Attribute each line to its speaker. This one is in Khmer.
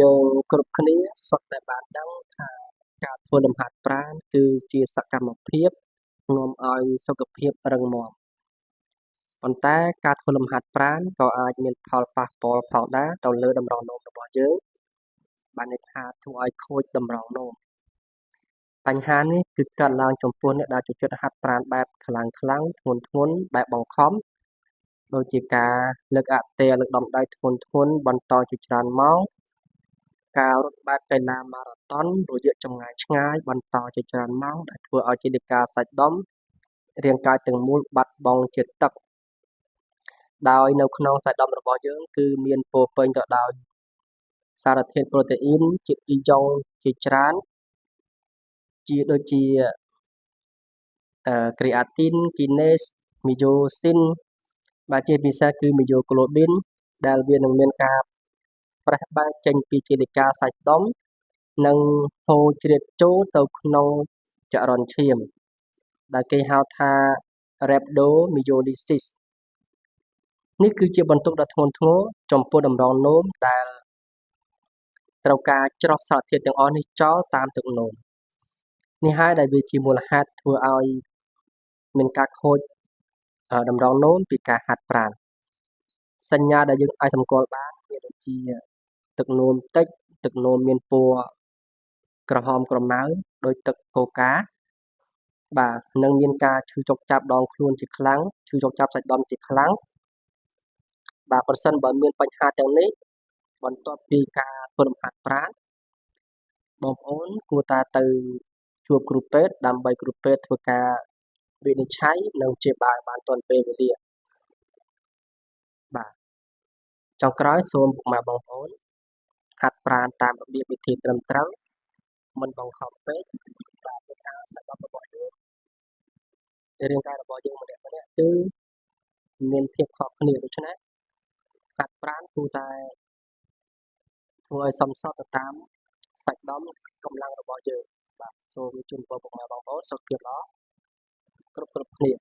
Speaker 1: យើងគ្រប់គ្នាសុទ្ធតែបានដឹងថាការធ្វើលំហាត់ប្រាណគឺជាសកម្មភាពនាំឲ្យសុខភាពរឹងមាំប៉ុន្តែការធ្វើលំហាត់ប្រាណក៏អាចមានផលប៉ះពាល់ផងដែរទៅលើតម្រងនោមរបស់យើងបានន័យថាធ្វើឲ្យខូចតម្រងនោមបញ្ហានេះគឺកើតឡើងចំពោះអ្នកដែលចូលចិត្តហាត់ប្រាណបែបខ្លាំងធ្ងន់បែបបង្ខំដូចជាការលើកអន្ទះលើកដុំដៃធ្ងន់បន្តជាច្រើនម៉ោងការរត់បែបកីឡាម៉ារ៉ាតុនរយៈចម្ងាយឆ្ងាយបន្តជាច្រើនម៉ោងដែលធ្វើឲ្យជានិកាសាច់ដុំរាងកាយទាំងមូលបាត់បង់ជាតិទឹកដោយនៅក្នុងសាច់ដុំរបស់យើងគឺមានពោរពេញទៅដោយសារធាតុប្រូតេអ៊ីនជាតិអ៊ីយ៉ុងជាច្រើនជាដូចជាគ្រីអាទីនគីណេសមីយ៉ូស៊ីនបាទជាពិសេសគឺមីយ៉ូក្លូប៊ីនដែលវានឹងមានការប្រេះបែកចេញពីជានិកាសាច់ដុំនិងហូរជ្រៀតចូលទៅក្នុងចរន្តឈាមដែលគេហៅថា rhabdomyolysis នេះគឺជាបន្ទុកដ៏ធ្ងន់ធ្ងរចំពោះតម្រងនោមដែលត្រូវការច្រោះសារធាតុទាំងអស់នេះចោលតាមទឹកនោមនេះហើយដែលវាជាមូលហេតុធ្វើឲ្យមានការខូចតម្រងនោមពីការហាត់ប្រាណសញ្ញាដែលយើងអាចសម្គាល់បានវាដូចជាទឹកនោមតិចទឹកនោមមានពណ៌ក្រហមក្រមៅដោយទឹកកូកាបាទនិងមានការឈឺចុកចាប់ដងខ្លួនជាខ្លាំងឈឺចុកចាប់សាច់ដុំជាខ្លាំងបាទប្រសិនបើមានបញ្ហាទាំងនេះបន្ទាប់ពីការធ្វើលំហាត់ប្រាណបងប្អូនគួរតែទៅជួបគ្រូពេទ្យដើម្បីគ្រូពេទ្យធ្វើការវិនិច្ឆ័យនិងព្យាបាលបានទាន់ពេលវេលាបាទចុងក្រោយសូមពុកម៉ែបងប្អូនហាត់ប្រាណតាមរបៀបវិធីត្រឹមត្រូវមិនបង្ខំពេកបាទព្រោះថាសាច់ដុំរបស់យើងរាងកាយរបស់យើងម្នាក់ៗគឺមានភាពខុសគ្នាដូច្នេះហាត់ប្រាណគួរតែធ្វើឲ្យសមស្របទៅតាមសាច់ដុំកម្លាំងរបស់យើងបាទសូមជូនពរពុកម៉ែបងប្អូនសុខភាពល្អគ្រប់គ្នា